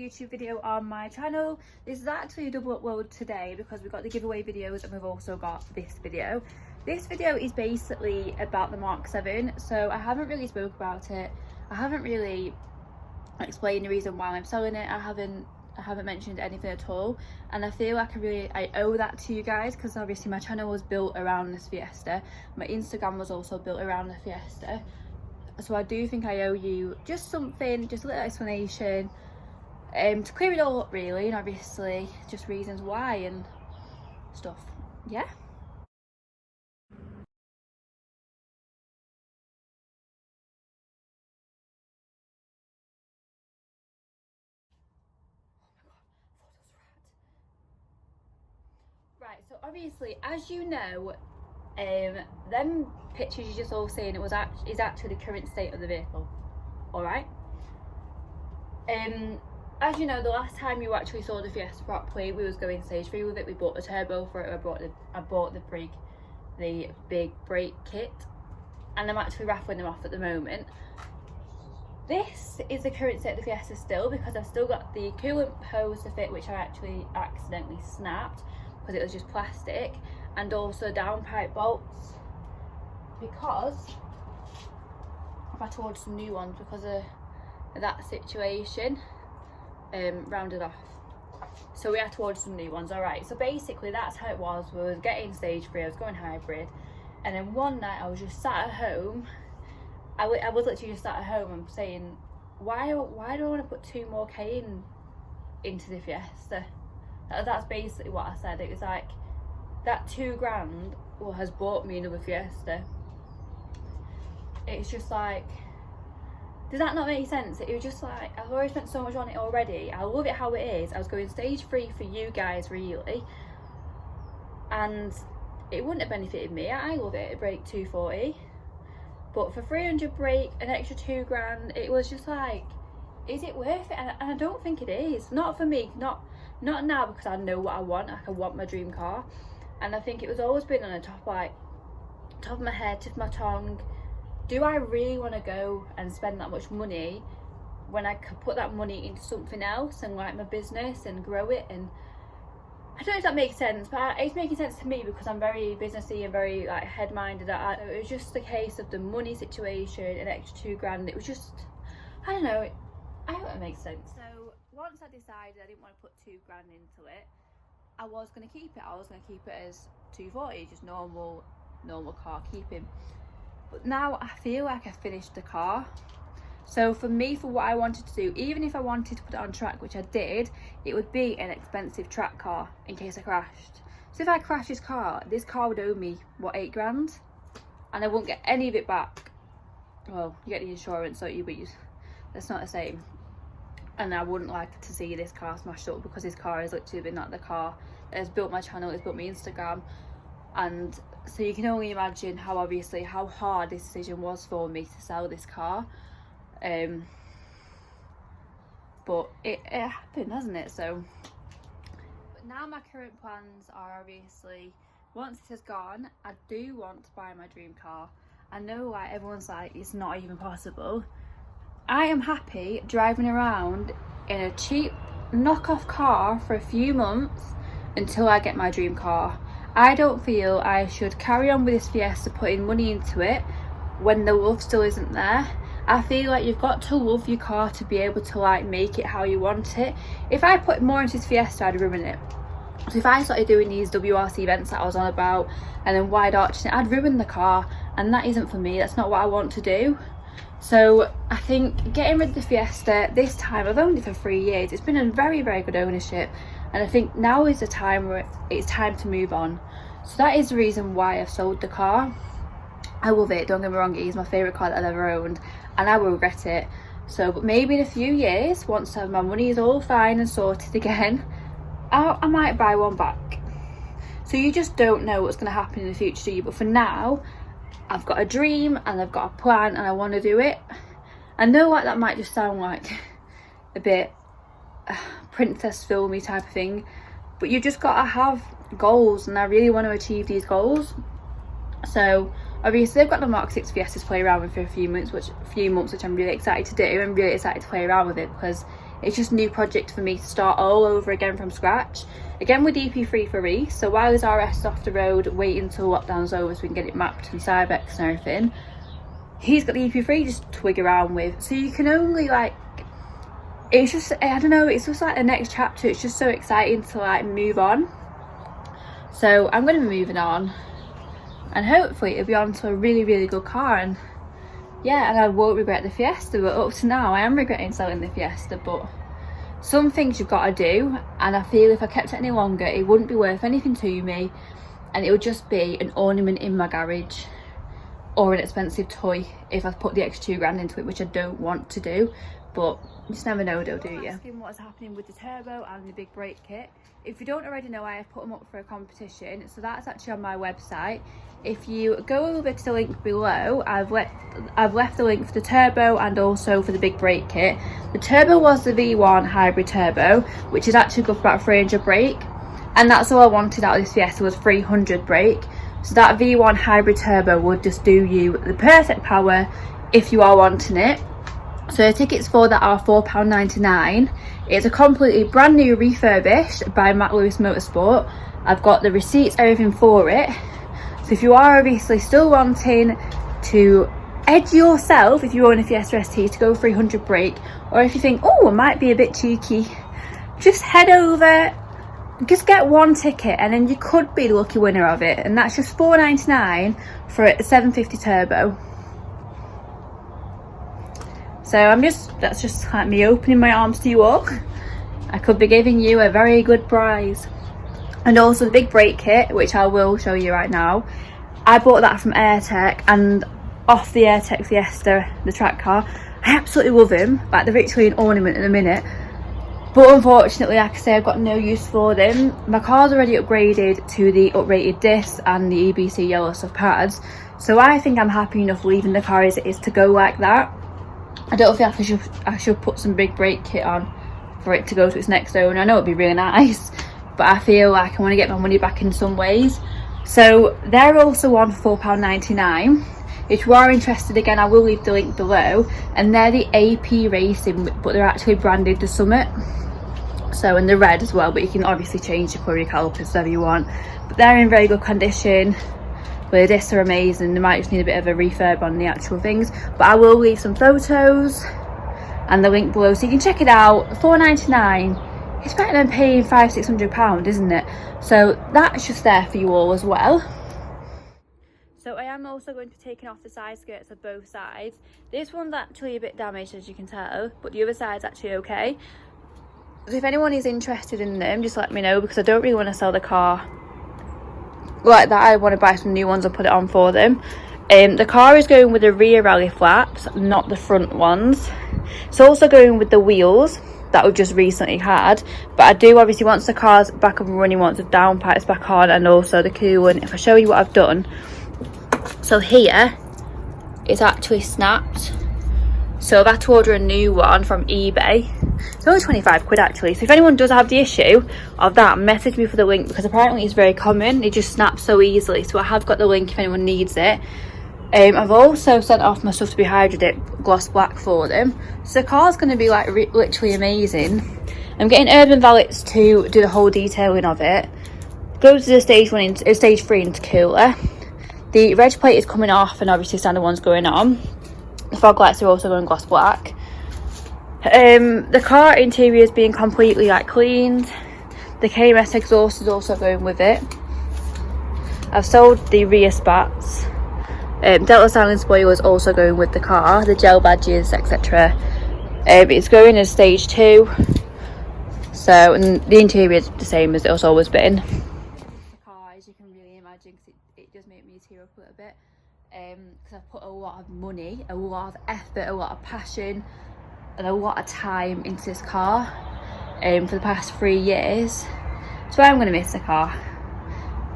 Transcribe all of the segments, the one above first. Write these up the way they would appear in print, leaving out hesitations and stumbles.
YouTube video on my channel. This is actually a double upload today because we've got the giveaway videos and we've also got this video. This video is basically about the Mark 7, so I haven't really spoke about it. I haven't really explained the reason why I'm selling it. I haven't mentioned anything at all, and I feel like I owe that to you guys, because obviously my channel was built around this Fiesta. My Instagram was also built around the Fiesta, so I do think I owe you just something, just a little explanation to clear it all up really, and obviously just reasons why and stuff. Yeah. Right, so obviously, as you know, them pictures you just all seen, is actually the current state of the vehicle. All right. As you know, the last time you actually saw the Fiesta properly, we was going stage 3 with it. We bought the turbo for it. I bought the big brake kit, and I'm actually raffling them off at the moment. This is the current state of the Fiesta still, because I've still got the coolant hose to fit, which I actually accidentally snapped because it was just plastic, and also downpipe bolts, because I've had to order some new ones because of that situation. Rounded off, so we had to order some new ones. All right, so basically that's how it was. We were getting stage 3, I was going hybrid, and then one night I was just sat at home. I was literally just sat at home and saying, why do I want to put 2 more K into the Fiesta? That's basically what I said. It was like, that 2 grand has bought me another Fiesta. It's just like, does that not make sense? It was just like, I've already spent so much on it already. I love it how it is. I was going stage 3 for you guys really, and it wouldn't have benefited me. I love it. It brake 240, but for 300 brake, an extra 2 grand, it was just like, is it worth it? And I don't think it is. Not for me. Not now, because I know what I want. Like, I want my dream car, and I think it was always been on the top of my head, tip of my tongue. Do I really want to go and spend that much money when I could put that money into something else and like my business and grow it? And I don't know if that makes sense, but it's making sense to me because I'm very businessy and very like head-minded. It was just a case of the money situation, an extra 2 grand. It was just, I don't know, I hope it makes sense. So once I decided I didn't want to put 2 grand into it, I was going to keep it. I was going to keep it as 240, just normal car keeping. But now I feel like I've finished the car. So for me, for what I wanted to do, even if I wanted to put it on track, which I did, it would be an expensive track car in case I crashed. So if I crash this car would owe me, what, 8 grand? And I won't get any of it back. Well, you get the insurance, so that's not the same. And I wouldn't like to see this car smashed up, because this car has literally been not the car that has built my channel, it's built my Instagram. And so you can only imagine how hard this decision was for me to sell this car. But it happened, hasn't it? So but now my current plans are, obviously, once this is gone, I do want to buy my dream car. I know, like, everyone's like, it's not even possible. I am happy driving around in a cheap knockoff car for a few months until I get my dream car. I don't feel I should carry on with this Fiesta, putting money into it when the love still isn't there. I feel like you've got to love your car to be able to like make it how you want it. If I put more into this Fiesta, I'd ruin it. So if I started doing these WRC events that I was on about and then wide arching it, I'd ruin the car, and that isn't for me. That's not what I want to do. So I think getting rid of the Fiesta this time, I've owned it for 3 years. It's been a very, very good ownership. And I think now is the time where it's time to move on. So that is the reason why I've sold the car. I love it, don't get me wrong, it is my favourite car that I've ever owned, and I will regret it. So, but maybe in a few years, once my money is all fine and sorted again, I might buy one back. So you just don't know what's going to happen in the future, do you? But for now, I've got a dream and I've got a plan and I want to do it. I know, like, that might just sound like a bit princess filmy type of thing, but you just got to have goals, and I really want to achieve these goals. So obviously I've got the Mark 6 Fiesta to play around with for a few months, which I'm really excited to do. I'm really excited to play around with it because It's just a new project for me to start all over again from scratch. Again with EP3 for Reese, so while his RS is off the road waiting until lockdown's over so we can get it mapped and Cybex and everything, he's got the EP3 just to twig around with. So you can only like, it's just, I don't know, it's just like the next chapter. It's just so exciting to like move on. So I'm going to be moving on, and hopefully it'll be on to a really, really good car. And yeah, and I won't regret the Fiesta, but up to now I am regretting selling the Fiesta. But some things you've got to do, and I feel if I kept it any longer it wouldn't be worth anything to me, and it would just be an ornament in my garage or an expensive toy if I put the extra £2 into it, which I don't want to do. But you just never know, do you? Asking what is happening with the turbo and the big brake kit. If you don't already know, I have put them up for a competition, so that's actually on my website. If you go over to the link below, I've left the link for the turbo and also for the big brake kit. The turbo was the V1 hybrid turbo, which is actually good for about 300 brake, and that's all I wanted out of this Fiesta was 300 brake. So that V1 hybrid turbo would just do you the perfect power if you are wanting it. So the tickets for that are £4.99. It's a completely brand new refurbished by Matt Lewis Motorsport. I've got the receipts, everything for it. So if you are obviously still wanting to edge yourself, if you own a Fiesta ST, to go 300 brake, or if you think, oh, I might be a bit cheeky, just head over, just get one ticket and then you could be the lucky winner of it. And that's just £4.99 for a 750 turbo. So that's just like me opening my arms to you all. I could be giving you a very good prize. And also the big brake kit, which I will show you right now. I bought that from AirTech, and off the AirTech Fiesta, the track car, I absolutely love them. Like, they're literally an ornament in a minute. But unfortunately, like I say, I've got no use for them. My car's already upgraded to the uprated discs and the EBC yellow stuff pads. So I think I'm happy enough leaving the car as it is to go like that. I don't think I should put some big brake kit on for it to go to its next owner. I know it'd be really nice, but I feel like I want to get my money back in some ways. So they're also on for £4.99. If you are interested, again, I will leave the link below. And they're the AP Racing, but they're actually branded the Summit. So, and they're red as well, but you can obviously change your Courier calipers whatever you want. But they're in very good condition. The discs are amazing. They might just need a bit of a refurb on the actual things, but I will leave some photos and the link below so you can check it out. £4.99. It's better than paying £500–600, isn't it? So that's just there for you all as well. So I am also going to be taking off the side skirts of both sides. This one's actually a bit damaged, as you can tell, but the other side's actually okay. So if anyone is interested in them, just let me know, because I don't really want to sell the car like that. I want to buy some new ones and put it on for them. The car is going with the rear rally flaps, not the front ones. It's also going with the wheels that we've just recently had, but I do obviously, once the car's back up and running, want the downpipes back on and also the coolant. If I show you what I've done, so here it's actually snapped, so I've had to order a new one from eBay. It's only 25 quid actually. So if anyone does have the issue of that, message me for the link, because apparently it's very common. It just snaps so easily. So I have got the link if anyone needs it. I've also sent off my stuff to be Hydrodip gloss black for them. So the car's going to be like literally amazing. I'm getting Urban Valets to do the whole detailing of it. Go to the stage 3 intercooler. The reg plate is coming off, and obviously standard one's going on. The fog lights are also going gloss black. The car interior is being completely like cleaned. The KMS exhaust is also going with it. I've sold the rear spats. Delta Silent spoiler is also going with the car. The gel badges, etc. It's going as stage 2. So, and the interior is the same as it's always been. The car, as you can really imagine, because it does make me tear up a little bit. Because I've put a lot of money, a lot of effort, a lot of passion, and a lot of time into this car for the past 3 years. So I'm going to miss the car,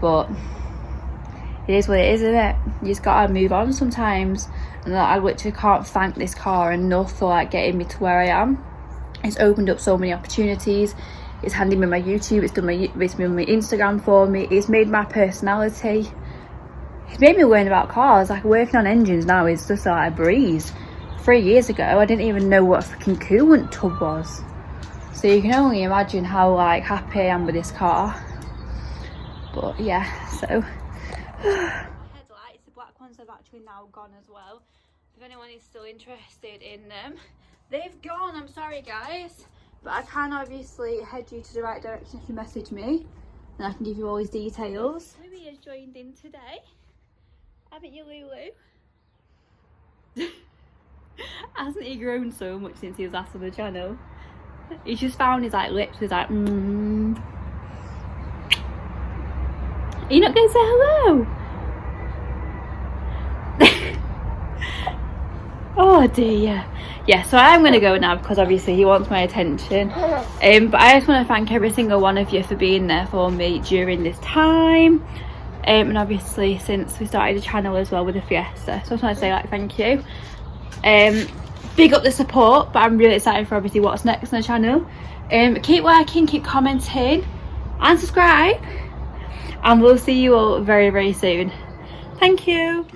but it is what it is, isn't it? You just gotta move on sometimes. And I literally can't thank this car enough for like getting me to where I am. It's opened up so many opportunities. It's handed me my YouTube, it's done my Instagram for me, it's made my personality. It's made me learn about cars. Like, working on engines now is just like a breeze. 3 years ago, I didn't even know what a freaking coolant tub was. So you can only imagine how like happy I am with this car. But yeah, so headlights, the black ones have actually now gone as well. If anyone is still interested in them, they've gone. I'm sorry guys, but I can obviously head you to the right direction if you message me, and I can give you all these details. Louis has joined in today, haven't you, Lulu? Hasn't he grown so much since he was last on the channel? He's just found his like lips with like Are you not going to say hello? Oh dear. Yeah, so I'm going to go now because obviously he wants my attention. But I just want to thank every single one of you for being there for me during this time. And obviously since we started the channel as well with the Fiesta. So I just want to say like thank you. Big up the support, but I'm really excited for obviously what's next on the channel. Keep working, keep commenting and subscribe, and we'll see you all very, very soon. Thank you.